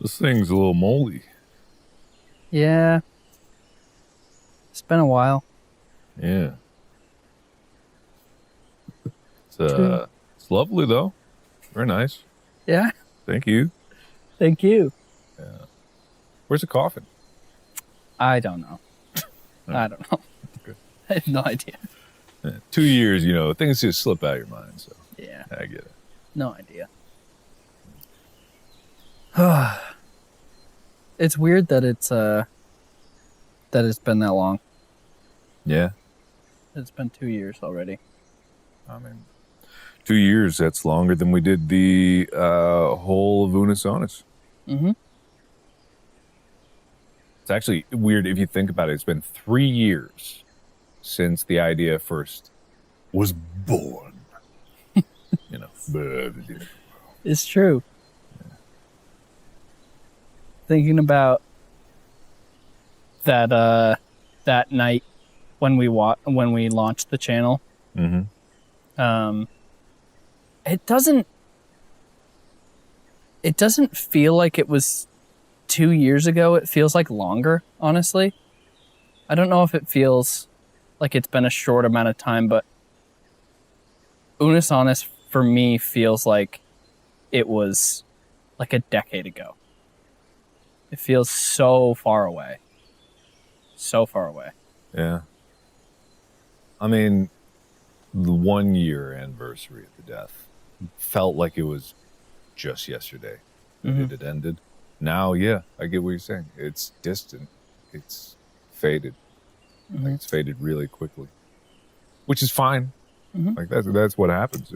This thing's a little moldy. Yeah. It's been a while. Yeah. True. It's lovely though. Very nice. Yeah. Thank you. Thank you. Yeah. Where's the coffin? I don't know. I don't know. Okay. I have no idea. 2 years, things just slip out of your mind. So Yeah. I get it. No idea. It's weird that it's been that long. Yeah. It's been 2 years already. I mean, 2 years, that's longer than we did the whole of Unisonus. Mm-hmm. It's actually weird if you think about it. It's been 3 years since the idea first was born. It's true. Yeah. Thinking about that night when we launched the channel. Mm-hmm. It doesn't feel like it was 2 years ago. It feels like longer, honestly. I don't know if it feels like it's been a short amount of time, but Unisonus for me feels like it was like a decade ago. It feels so far away. So far away. Yeah. I mean, the 1 year anniversary of the death felt like it was just yesterday that it had ended. Now, yeah, I get what you're saying. It's distant. It's faded. Mm-hmm. Like it's faded really quickly, which is fine. Mm-hmm. Like that's what happens.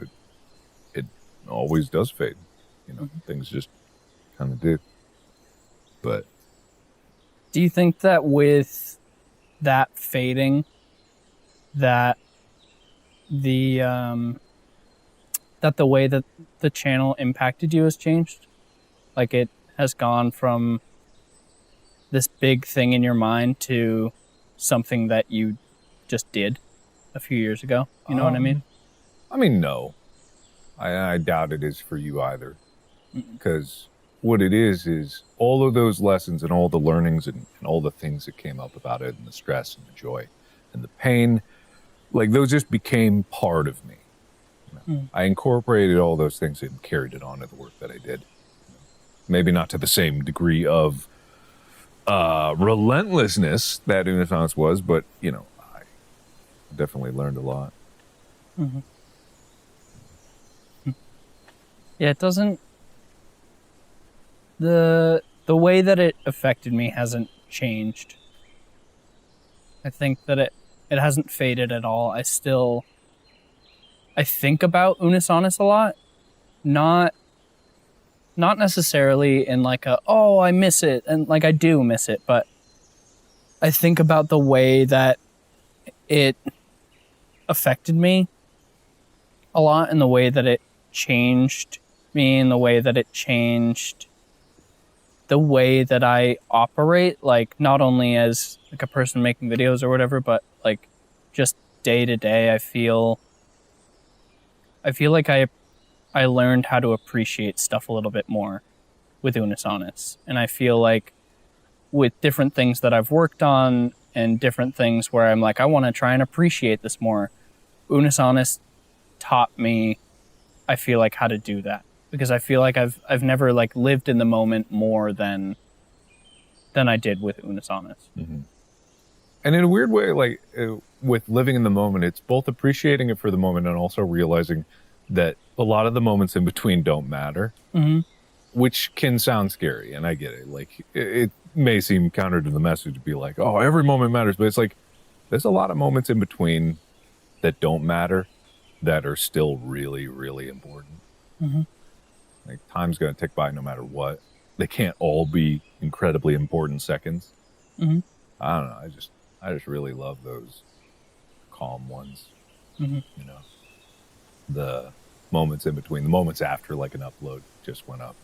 It always does fade. Things just kind of do. But do you think that with that fading, that the way that the channel impacted you has changed? Like it has gone from this big thing in your mind to something that you just did a few years ago. You know what I mean? I mean, no. I doubt it is for you either. Because what it is all of those lessons and all the learnings and all the things that came up about it and the stress and the joy and the pain, like those just became part of me. I incorporated all those things and carried it on to the work that I did. Maybe not to the same degree of relentlessness that Unisonus was, but, I definitely learned a lot. Mm-hmm. Yeah, it doesn't... The way that it affected me hasn't changed. I think that it hasn't faded at all. I think about Unisonus a lot. Not necessarily in like I miss it, and like I do miss it, but I think about the way that it affected me a lot, and the way that it changed me, and the way that it changed the way that I operate, like not only as like a person making videos or whatever, but like just day to day. I feel like I learned how to appreciate stuff a little bit more with Unisonus. And I feel like with different things that I've worked on and different things where I'm like, I want to try and appreciate this more, Unisonus taught me, I feel like, how to do that. Because I feel like I've never like lived in the moment more than I did with Unisonus. Mm-hmm. And in a weird way, like with living in the moment, it's both appreciating it for the moment and also realizing that a lot of the moments in between don't matter, which can sound scary. And I get it. Like it may seem counter to the message to be like, oh, every moment matters. But it's like, there's a lot of moments in between that don't matter that are still really, really important. Mm-hmm. Like time's going to tick by no matter what. They can't all be incredibly important seconds. Mm-hmm. I don't know. I just really love those calm ones. Mm-hmm. The moments in between, the moments after like an upload just went up,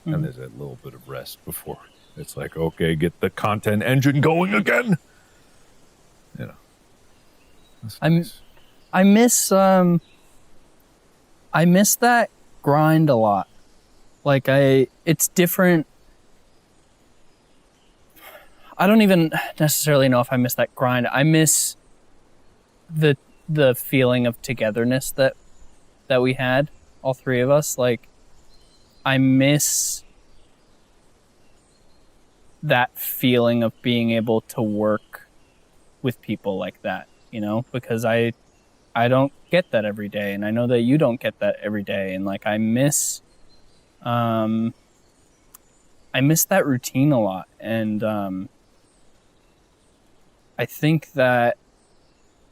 Mm-hmm. and there's that little bit of rest before it's like, okay, get the content engine going again. That's nice. I miss that grind a lot. Like it's different I don't even necessarily know if I miss that grind. I miss the feeling of togetherness that we had, all three of us. Like, I miss that feeling of being able to work with people like that, you know, because I don't get that every day, and I know that you don't get that every day, and like I miss that routine a lot, and I think that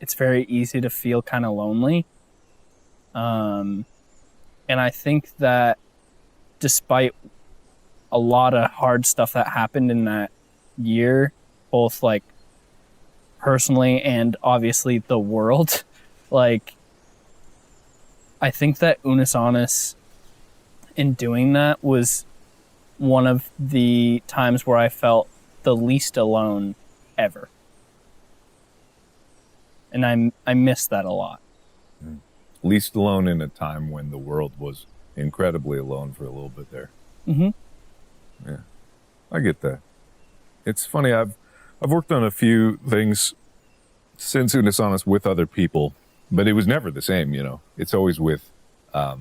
it's very easy to feel kind of lonely, and I think that despite a lot of hard stuff that happened in that year, both like personally and obviously the world, like I think that Unus Annus in doing that was one of the times where I felt the least alone ever. And I miss that a lot. Least alone in a time when the world was incredibly alone for a little bit there. Mm-hmm. Yeah, I get that. It's funny, I've worked on a few things since Unus Annus with other people, but it was never the same, you know. It's always with a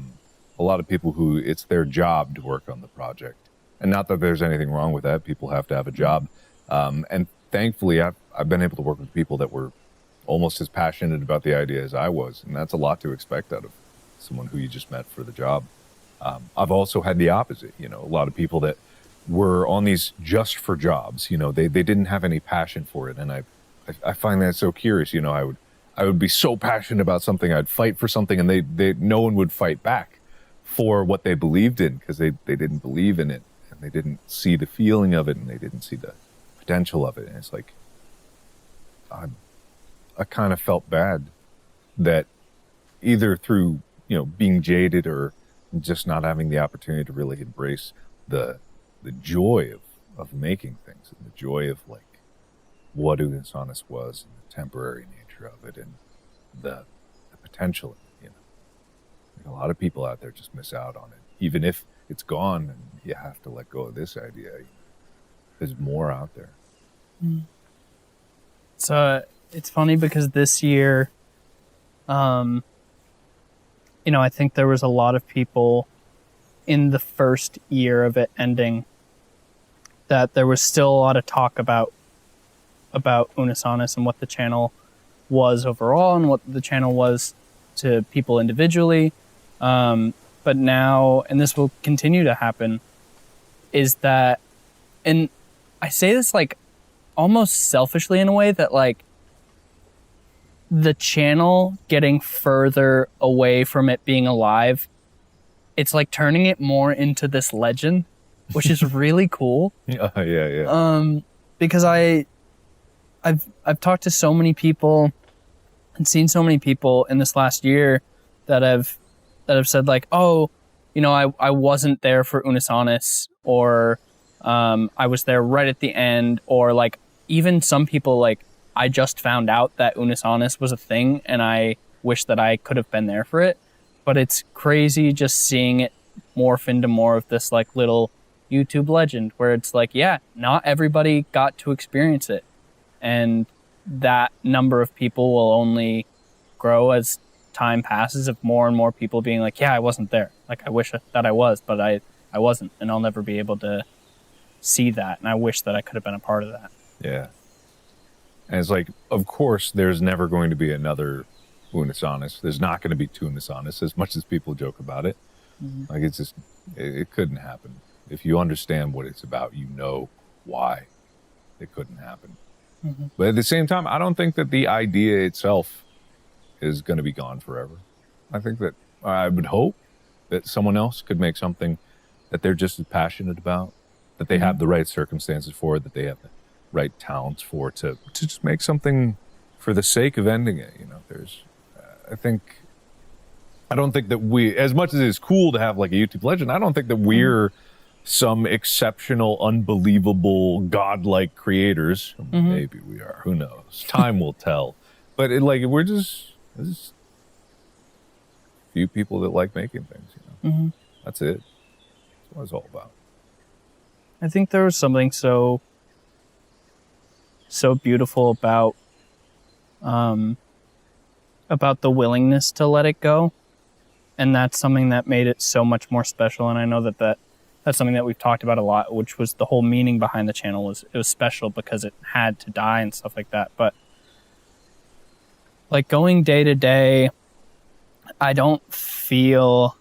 lot of people who it's their job to work on the project. And not that there's anything wrong with that. People have to have a job. And thankfully, I've been able to work with people that were almost as passionate about the idea as I was. And that's a lot to expect out of someone who you just met for the job. I've also had the opposite, you know, a lot of people that were on these just for jobs, you know, they didn't have any passion for it. And I find that so curious, you know, I would be so passionate about something, I'd fight for something, and no one would fight back for what they believed in, because they didn't believe in it, and they didn't see the feeling of it, and they didn't see the potential of it. And it's like, I kind of felt bad that either through, you know, being jaded or just not having the opportunity to really embrace the joy of making things, and the joy of like what Unus Annus was, and the temporary nature of it, and the potential, you know. Like a lot of people out there just miss out on it, even if it's gone and you have to let go of this idea. There's more out there. So it's funny because this year, you know, I think there was a lot of people in the first year of it ending that there was still a lot of talk about Unus Annus and what the channel was overall and what the channel was to people individually. But now, and this will continue to happen, is that, and I say this like almost selfishly in a way, that like the channel getting further away from it being alive, it's like turning it more into this legend, which is really cool. Yeah. Because I've talked to so many people and seen so many people in this last year that have said like, oh, you know, I wasn't there for Unus Annus, or I was there right at the end, or like even some people like, I just found out that Unus Annus was a thing and I wish that I could have been there for it. But it's crazy just seeing it morph into more of this like little YouTube legend where it's like, yeah, not everybody got to experience it. And that number of people will only grow as time passes, of more and more people being like, yeah, I wasn't there. Like, I wish that I was, but I wasn't. And I'll never be able to see that. And I wish that I could have been a part of that. Yeah. And it's like, of course, there's never going to be another Unus Annus. There's not going to be two Unus Annus, as much as people joke about it. Mm-hmm. Like, it's just, it couldn't happen. If you understand what it's about, you know why it couldn't happen. Mm-hmm. But at the same time, I don't think that the idea itself is going to be gone forever. I think that, I would hope that someone else could make something that they're just as passionate about, that they have the right circumstances for, that they have the right talents for, to just make something for the sake of ending it. You know, there's, I don't think that we, as much as it's cool to have like a YouTube legend, I don't think that we're some exceptional, unbelievable, godlike creators. Maybe we are, who knows? Time will tell. But we're just a few people that like making things, you know. That's it. That's what it's all about. I think there was something so so beautiful about the willingness to let it go. And that's something that made it so much more special. And I know that's something that we've talked about a lot, which was the whole meaning behind the channel. It was special because it had to die and stuff like that. But like going day to day, I don't feel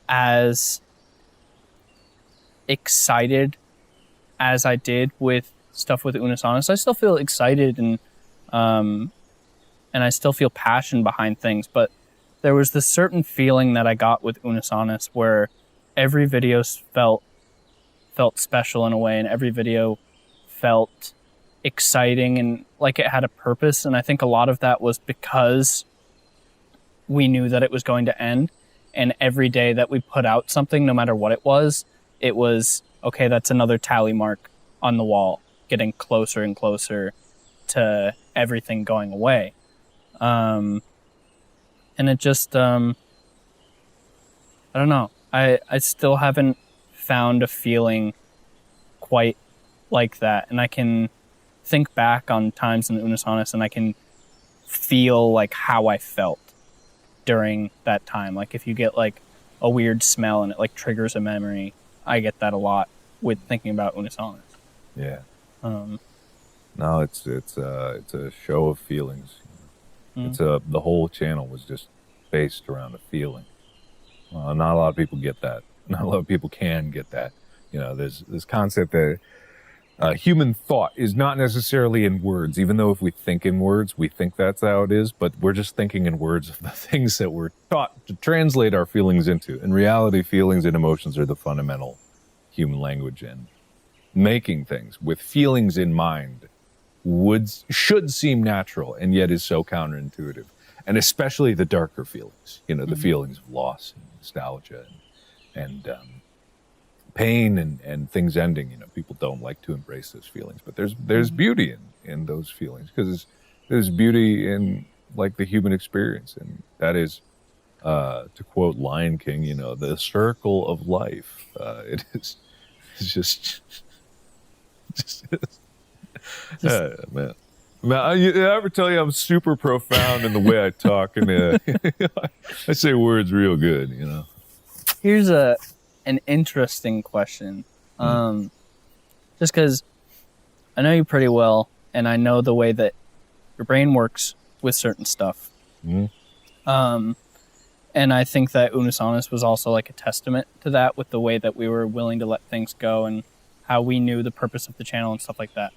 as excited as I did with stuff with Unus Annus. I still feel excited and I still feel passion behind things, but there was this certain feeling that I got with Unus Annus where every video felt special in a way, and every video felt exciting and like it had a purpose. And I think a lot of that was because we knew that it was going to end, and every day that we put out something, no matter what it was, okay, that's another tally mark on the wall, getting closer and closer to everything going away. And it just, I don't know. I still haven't found a feeling quite like that. And I can think back on times in Unus Annus and I can feel like how I felt during that time. Like if you get like a weird smell and it like triggers a memory, I get that a lot with thinking about Unus Annus. Yeah. No, it's a show of feelings. Mm-hmm. The whole channel was just based around a feeling. Not a lot of people get that. Not a lot of people can get that. You know, there's this concept that human thought is not necessarily in words, even though if we think in words, we think that's how it is, but we're just thinking in words of the things that we're taught to translate our feelings into. In reality, feelings and emotions are the fundamental human language, and making things with feelings in mind should seem natural, and yet is so counterintuitive. And especially the darker feelings, you know, the feelings of loss and nostalgia and pain and things ending. You know, people don't like to embrace those feelings, but there's beauty in those feelings, because there's beauty in like the human experience, and that is, to quote Lion King, you know, the circle of life. It's just man. I ever tell you I'm super profound in the way I talk, and I say words real good, you know. Here's an interesting question. Just because I know you pretty well, and I know the way that your brain works with certain stuff. And I think that Unus Annus was also like a testament to that, with the way that we were willing to let things go and how we knew the purpose of the channel and stuff like that.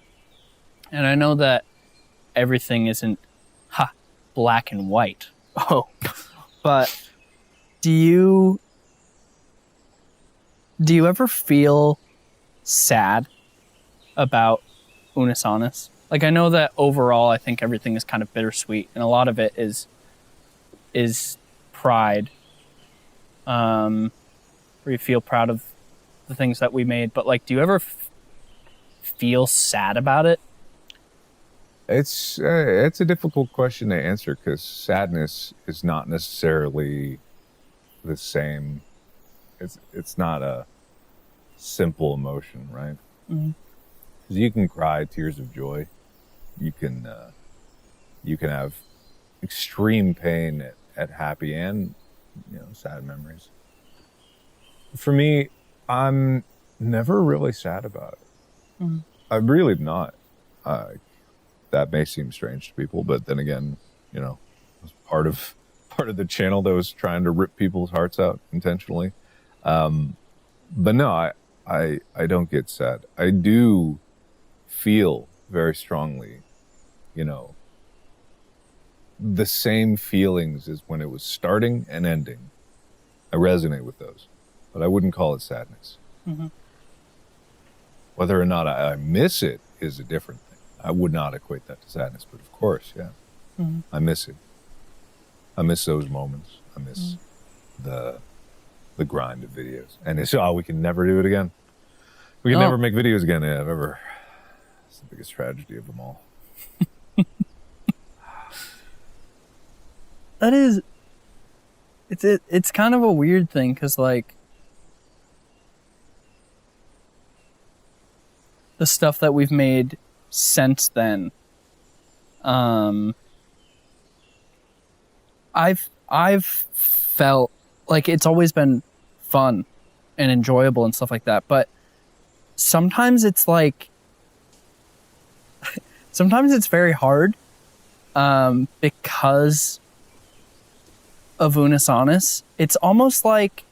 And I know that everything isn't black and white. Oh, but do you ever feel sad about Unus Annus? Like, I know that overall, I think everything is kind of bittersweet, and a lot of it is pride. Where you feel proud of the things that we made, but like, do you ever feel sad about it? It's a difficult question to answer, because sadness is not necessarily the same. It's not a simple emotion, right? Mm-hmm. 'Cause you can cry tears of joy. You can have extreme pain at happy and, you know, sad memories. For me, I'm never really sad about it. Mm-hmm. I'm really not. That may seem strange to people, but then again, you know, it's part of the channel that was trying to rip people's hearts out intentionally. But no, I don't get sad. I do feel very strongly, you know, the same feelings as when it was starting and ending. I resonate with those, but I wouldn't call it sadness. Mm-hmm. Whether or not I miss it is a different thing. I would not equate that to sadness, but of course, yeah. Mm-hmm. I miss it. I miss those moments. I miss the grind of videos. And it's, we can never do it again. We can never make videos again. Yeah, ever. It's the biggest tragedy of them all. That is, it's kind of a weird thing, because like the stuff that we've made since then, I've felt like it's always been fun and enjoyable and stuff like that, but sometimes it's like sometimes it's very hard because of Unus Annus. It's almost like,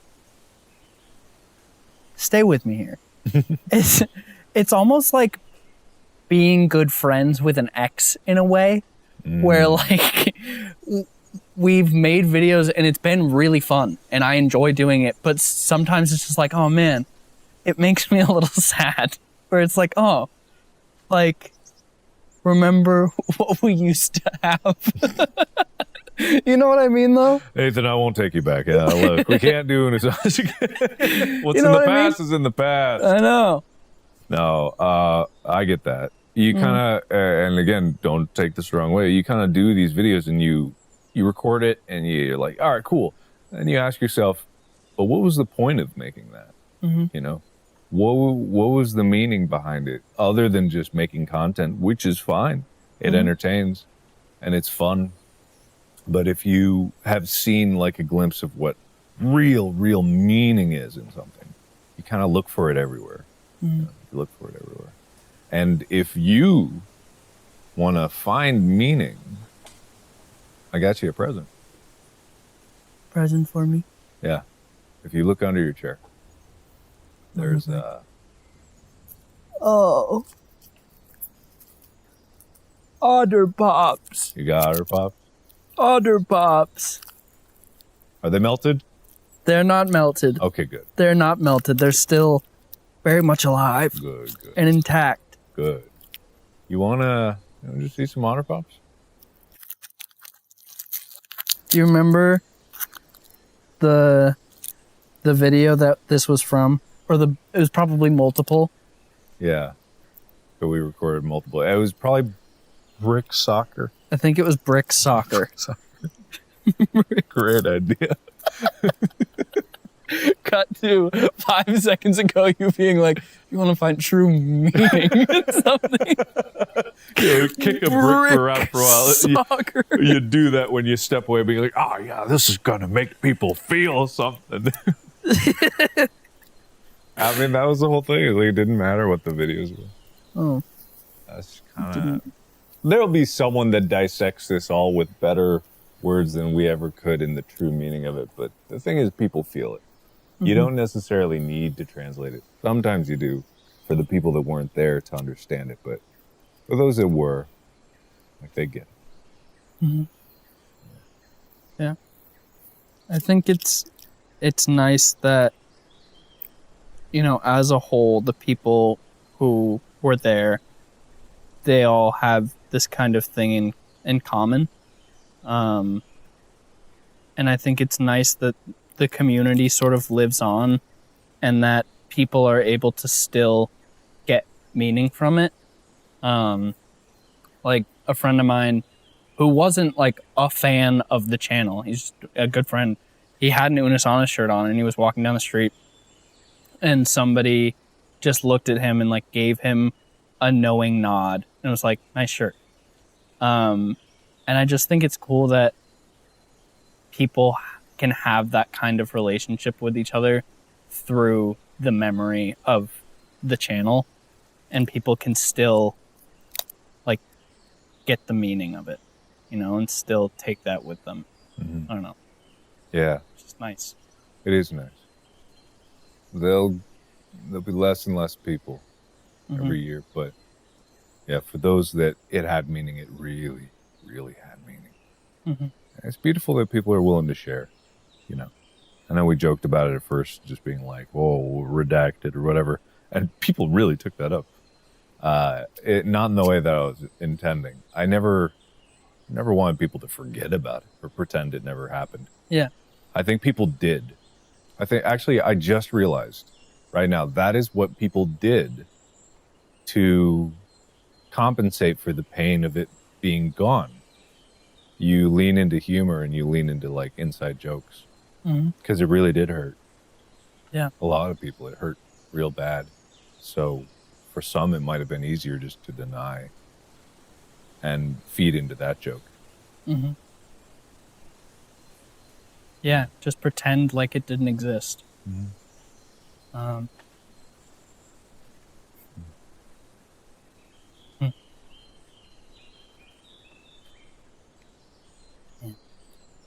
stay with me here. It's almost like being good friends with an ex in a way, where like we've made videos and it's been really fun and I enjoy doing it, but sometimes it's just like, oh man, it makes me a little sad, where it's like, oh, like, remember what we used to have. You know what I mean, though? Nathan, I won't take you back. Yeah, look, we can't do Unus Annus again. What's in the past is in the past. I know. No, I get that. You kind of, and again, don't take this the wrong way. You kind of do these videos and you record it and you're like, all right, cool. And you ask yourself, but what was the point of making that? You know, what was the meaning behind it other than just making content, which is fine. It entertains and it's fun. But if you have seen like a glimpse of what real meaning is in something, you kind of look for it everywhere. You look for it everywhere. And if you want to find meaning, I got you a present. Present for me? Yeah. If you look under your chair, there's oh, Otter Pops. You got Otter Pops? Otter Pops. Are they melted? They're not melted. Okay, good. They're not melted. They're still very much alive. Good. And intact. Good. You wanna just see some Otter Pops? Do you remember the video that this was from? Or it was probably multiple. Yeah. So we recorded multiple. It was probably Brick Soccer. I think it was Brick Soccer. Great idea. Cut to 5 seconds ago, you being like, you want to find true meaning in something. Yeah, kick a brick around for a while. Soccer. You do that when you step away, being like, oh yeah, this is going to make people feel something. I mean, that was the whole thing. Like, it didn't matter what the videos were. Oh. That's kind of... There'll be someone that dissects this all with better words than we ever could in the true meaning of it. But the thing is, people feel it. You don't necessarily need to translate it. Sometimes you do for the people that weren't there to understand it. But for those that were, like, they get it. Yeah. I think it's nice that, you know, as a whole, the people who were there, they all have this kind of thing in common. And I think it's nice that the community sort of lives on and that people are able to still get meaning from it. Like a friend of mine who wasn't like a fan of the channel, he's just a good friend. He had an Unus Annus shirt on and he was walking down the street and somebody just looked at him and like gave him a knowing nod and was like, nice shirt. And I just think it's cool that people can have that kind of relationship with each other through the memory of the channel, and people can still like get the meaning of it, you know, and still take that with them. I don't know. Yeah. It's just nice. It is nice. There'll be less and less people every year, but yeah, for those that it had meaning, it really had meaning. It's beautiful that people are willing to share, you know. I know we joked about it at first, just being like, "Oh, redacted" or whatever, and people really took that up. Not in the way that I was intending. I never wanted people to forget about it or pretend it never happened. Yeah. I think people did. I just realized right now that is what people did to compensate for the pain of it being gone. You lean into humor and you lean into like inside jokes because it really did hurt. Yeah. A lot of people, it hurt real bad. So for some, it might have been easier just to deny and feed into that joke. Mm-hmm. Yeah, just pretend like it didn't exist. Mm-hmm.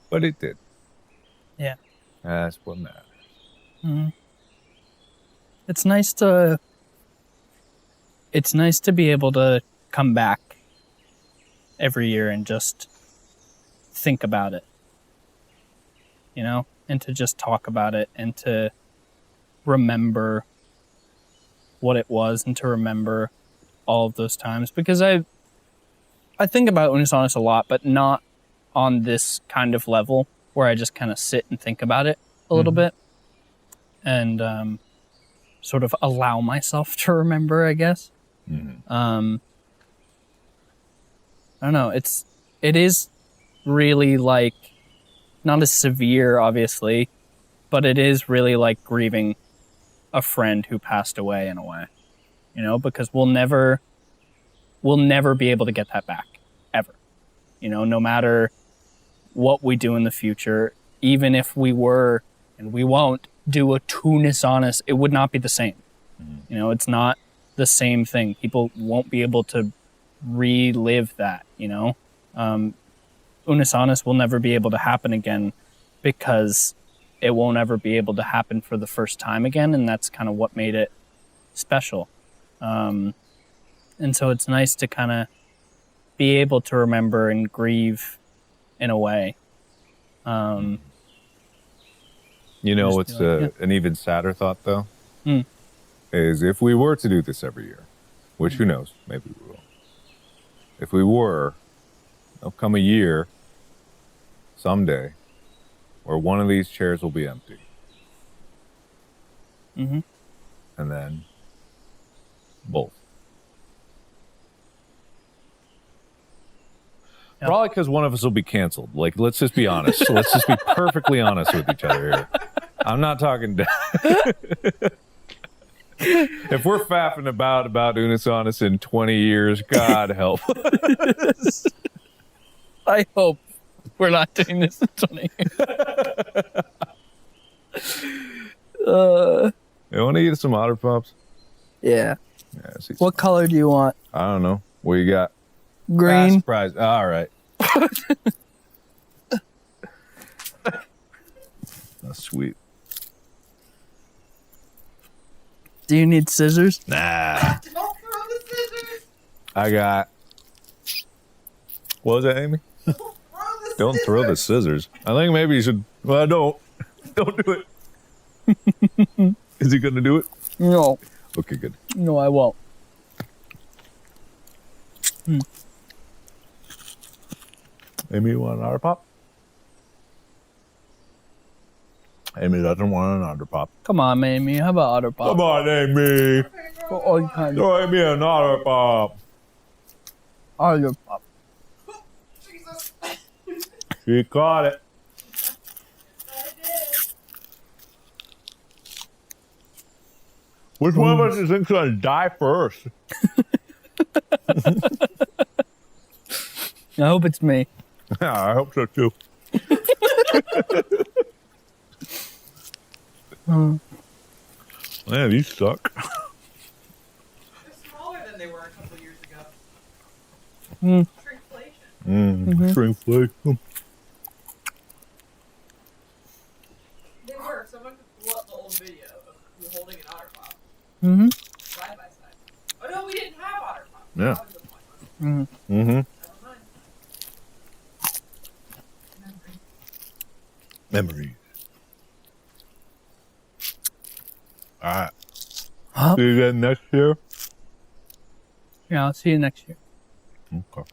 But it did. Yeah. That's what matters. Mm-hmm. It's nice to be able to come back every year and just think about it, you know, and to just talk about it and to remember what it was and to remember all of those times, because I think about Unisonis a lot, but not on this kind of level where I just kind of sit and think about it a little bit and sort of allow myself to remember, I guess. I don't know. It is really like not as severe, obviously, but it is really like grieving a friend who passed away in a way, you know, because we'll never be able to get that back ever, you know, no matter what we do in the future. Even if we were, and we won't, do a Unisonis, it would not be the same. You know, it's not the same thing. People won't be able to relive that, you know. Unisonis will never be able to happen again because it won't ever be able to happen for the first time again, and that's kind of what made it special. And so it's nice to kind of be able to remember and grieve in a way. You know what's an even sadder thought, though? Is if we were to do this every year, which who knows, maybe we will. If we were, there'll come a year, someday, where one of these chairs will be empty. And then both. Yep. Probably because one of us will be canceled. Like, let's just be honest. Let's just be perfectly honest with each other here. I'm not talking if we're faffing about Unisonis in 20 years, God help us. I hope we're not doing this in 20 years. You want to eat some Otter Pops? Yeah. What color do you want? I don't know. What you got? Green. Surprise. All right. That's sweet. Do you need scissors? Nah. Don't throw the scissors. I got. What was that, Amy? Don't throw the scissors. I think maybe you should. Well, don't. Don't do it. Is he going to do it? No. Okay, good. No, I won't. Amy, you want an Otter Pop? Amy doesn't want an Otter Pop. Come on, Amy. How about Otter Pop? Come on, Amy. For all kinds Throw Amy an Otter Pop. Otter Pop. Jesus. She caught it. I did. Which one of us do you think's going to die first? I hope it's me. Yeah, I hope so too. Man, these suck. They're smaller than they were a couple years ago. Shrinkflation. Shrinkflation. They were. Someone could pull up the old video of you holding an Otter Pop. Side by side. Oh no, we didn't have Otter Pop. Yeah. That was the point. Mm-hmm. Never mind. Memories. All right. Huh? See you again next year. Yeah, I'll see you next year. Okay.